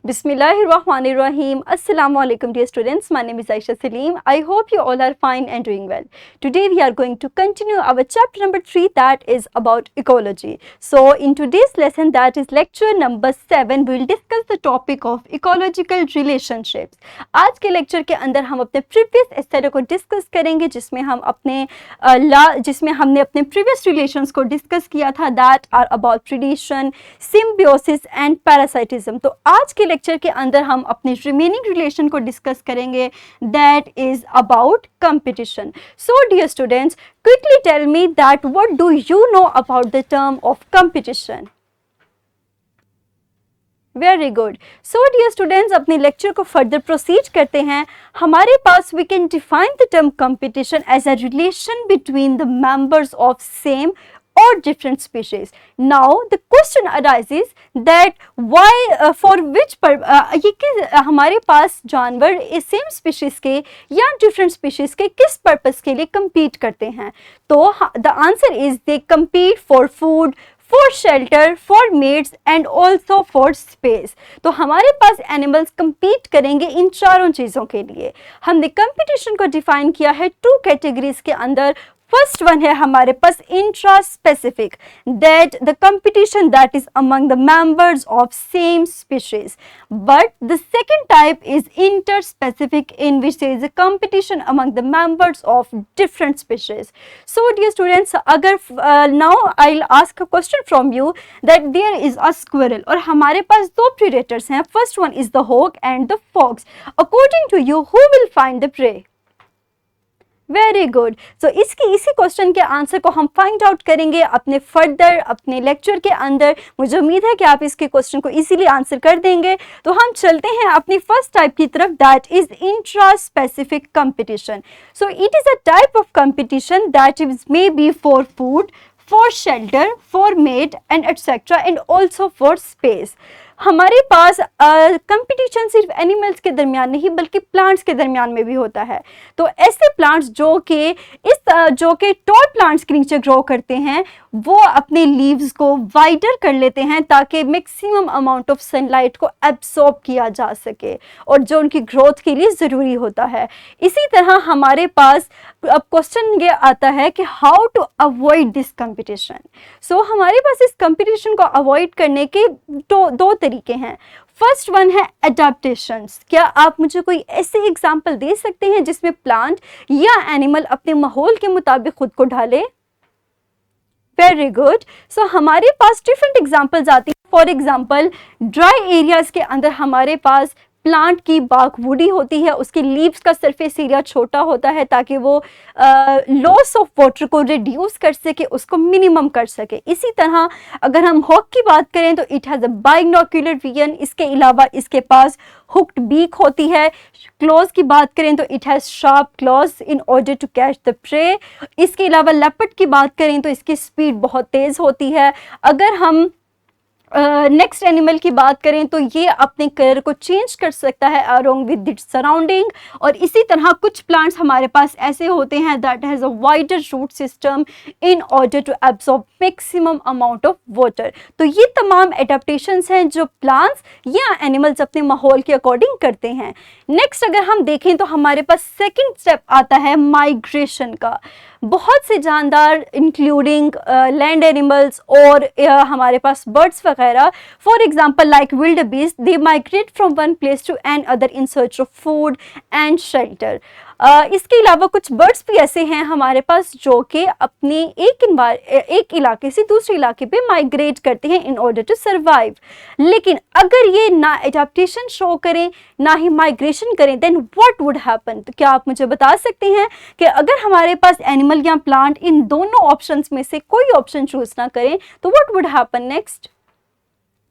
Bismillahirrahmanirrahim. Assalamu alaikum dear students. My name is Aisha Salim. I hope you all are fine and doing well. Today we are going to continue our chapter number 3 that is about ecology. So in today's lesson, that is lecture number 7, we will discuss the topic of ecological relationships. आज के lecture के अंदर हम अपने previous essay को discuss करेंगे जिसमें हमने अपने previous relations को discuss किया था that are about predation, symbiosis and parasitism. तो आज के लेक्चर के अंदर हम अपने रिमेनिंग रिलेशन को डिस्कस करेंगे that is about competition. So dear students, quickly tell me that what do you know about the term of competition. Very good. So dear students, अपने लेक्चर को फर्दर प्रोसीड करते हैं. हमारे पास we can define the term competition as a relation between the members of same or different species. Now the question arises that why for which ये कि हमारे पास जानवर सेम स्पीशीज के या डिफरेंट स्पीशीज के किस पर्पस के लिए compete करते हैं. तो the answer is they compete for food, for shelter, for mates and also for space. तो हमारे पास एनिमल्स compete करेंगे इन चारों चीज़ों के लिए. हमने कंपटीशन को डिफाइन किया है 2 कैटेगरीज के अंदर. फर्स्ट वन है हमारे पास intraspecific, that the competition that is among the members of same species. But the second type is interspecific in which is a competition among the members of different species. So dear students, अगर now I will ask a question from you that there is a squirrel और हमारे पास 2 predators हैं. First one is the hawk and the fox. According to you who will find the prey? Very good. So इसी question के answer को हम find out करेंगे अपने लेक्चर के अंदर. मुझे उम्मीद है कि आप इसके क्वेश्चन को इजीली आंसर कर देंगे. तो हम चलते हैं अपनी फर्स्ट टाइप की तरफ, that is intra specific competition. So it is a type of competition that is maybe for food, for shelter, for mate and etcetera and also for space. हमारे पास कंपटीशन सिर्फ animals के दरमियान नहीं बल्कि plants के दरमियान में भी होता है. तो ऐसे प्लांट्स जो कि टॉल प्लांट्स के नीचे ग्रो करते हैं वो अपने लीव्स को वाइडर कर लेते हैं ताकि मैक्सिमम अमाउंट ऑफ सनलाइट को एब्सॉर्ब किया जा सके और जो उनकी ग्रोथ के लिए ज़रूरी होता है. इसी तरह हमारे पास अब क्वेश्चन ये आता है कि how to avoid this competition. So हमारे पास इस कंपटीशन को अवॉइड करने के 2 तरीके हैं. फर्स्ट वन है अडेप्टेशंस. क्या आप मुझे कोई ऐसे एग्जाम्पल दे सकते हैं जिसमें प्लांट या एनिमल अपने माहौल के मुताबिक खुद को ढाले? Very good. सो हमारे पास डिफरेंट एग्जाम्पल्स आती हैं. फॉर एग्जाम्पल, ड्राई एरियाज के अंदर हमारे पास प्लांट की बाग वुडी होती है, उसके लीव्स का सरफेस एरिया छोटा होता है ताकि वो लॉस ऑफ वाटर को रिड्यूस कर सके, उसको मिनिमम कर सके. इसी तरह अगर हम हॉक की बात करें तो it has a binocular vision. इसके अलावा इसके पास हुक्ड बीक होती है. क्लॉज की बात करें तो it has sharp claws in order to catch the prey. इसके अलावा लेपर्ड की बात करें तो इसकी स्पीड बहुत तेज़ होती है. अगर हम नेक्स्ट एनिमल की बात करें तो ये अपने कलर को चेंज कर सकता है अलोंग विद इट्स सराउंडिंग. और इसी तरह कुछ प्लांट्स हमारे पास ऐसे होते हैं that has a wider root system in order to absorb maximum amount of water. तो ये तमाम एडेप्टेशंस हैं जो प्लांट्स या एनिमल्स अपने माहौल के अकॉर्डिंग करते हैं. नेक्स्ट अगर हम देखें तो हमारे पास सेकेंड स्टेप आता है माइग्रेशन का. बहुत से जानदार इंक्लूडिंग लैंड एनिमल्स और हमारे पास बर्ड्स वगैरह, for example like wildebeest, they migrate from one place to another in search of food and shelter. इसके अलावा कुछ बर्ड्स भी ऐसे हैं हमारे पास जो कि अपने एक इलाके से दूसरे इलाके पे माइग्रेट करते हैं इन ऑर्डर टू सर्वाइव. लेकिन अगर ये ना एडेप्टेशन शो करें ना ही माइग्रेशन करें देन व्हाट वुड हैपन. तो क्या आप मुझे बता सकते हैं कि अगर हमारे पास एनिमल या प्लांट इन दोनों ऑप्शंस में से कोई ऑप्शन चूज ना करें तो what would happen next?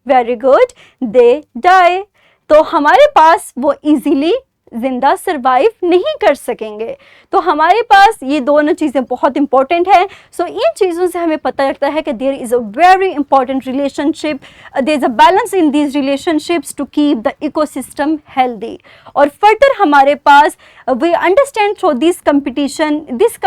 Very good, they die. तो हमारे पास वो इजीली जिंदा सर्वाइव नहीं कर सकेंगे। तो हमारे पास ये दोनों चीज़ें बहुत इंपॉर्टेंट हैं। सो इन चीज़ों से हमें पता लगता है कि there is a very important relationship, there is a balance in these relationships to keep the ecosystem healthy. और फर्दर हमारे पास we understand through this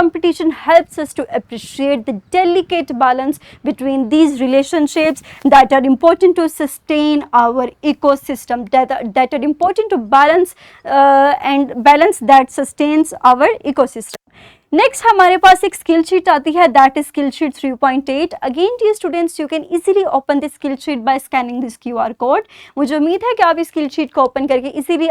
competition helps us to appreciate the delicate balance between these relationships that are important to sustain our ecosystem, that are important to balance and balance that sustains our ecosystem. Next हमारे पास एक skill sheet आती है, that is skill sheet 3.8। Again dear students, you can easily open this skill sheet by scanning this QR code. मुझे उम्मीद है कि आप इस स्किल शीट को ओपन करके इजीली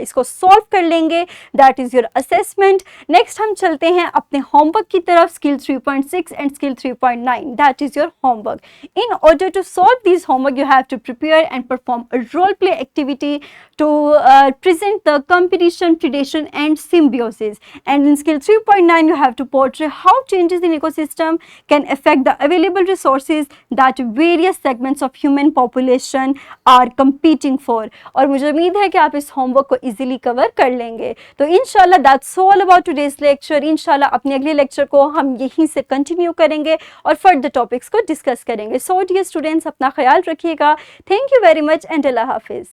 इसको सॉल्व कर लेंगे। That is your assessment. Next हम चलते हैं अपने होमवर्क की तरफ, skill 3.6 and skill 3.9, that is your homework. In order to solve this homework you have to prepare and perform a role play activity to present the competition, predation and symbiosis. And in skill 3.9 you have to portray how changes in ecosystem can affect the available resources that various segments of human population are competing for. और मुझे उम्मीद है कि आप इस homework को easily cover कर लेंगे। तो इंशाल्लाह that's all about today's lecture. इंशाल्लाह अपने अगले लेक्चर को हम यहीं से कंटिन्यू करेंगे और फर्दर टॉपिक्स को डिस्कस करेंगे। सो डियर स्टूडेंट्स, अपना ख्याल रखिएगा। Thank you very much and अल्लाह हाफिज़।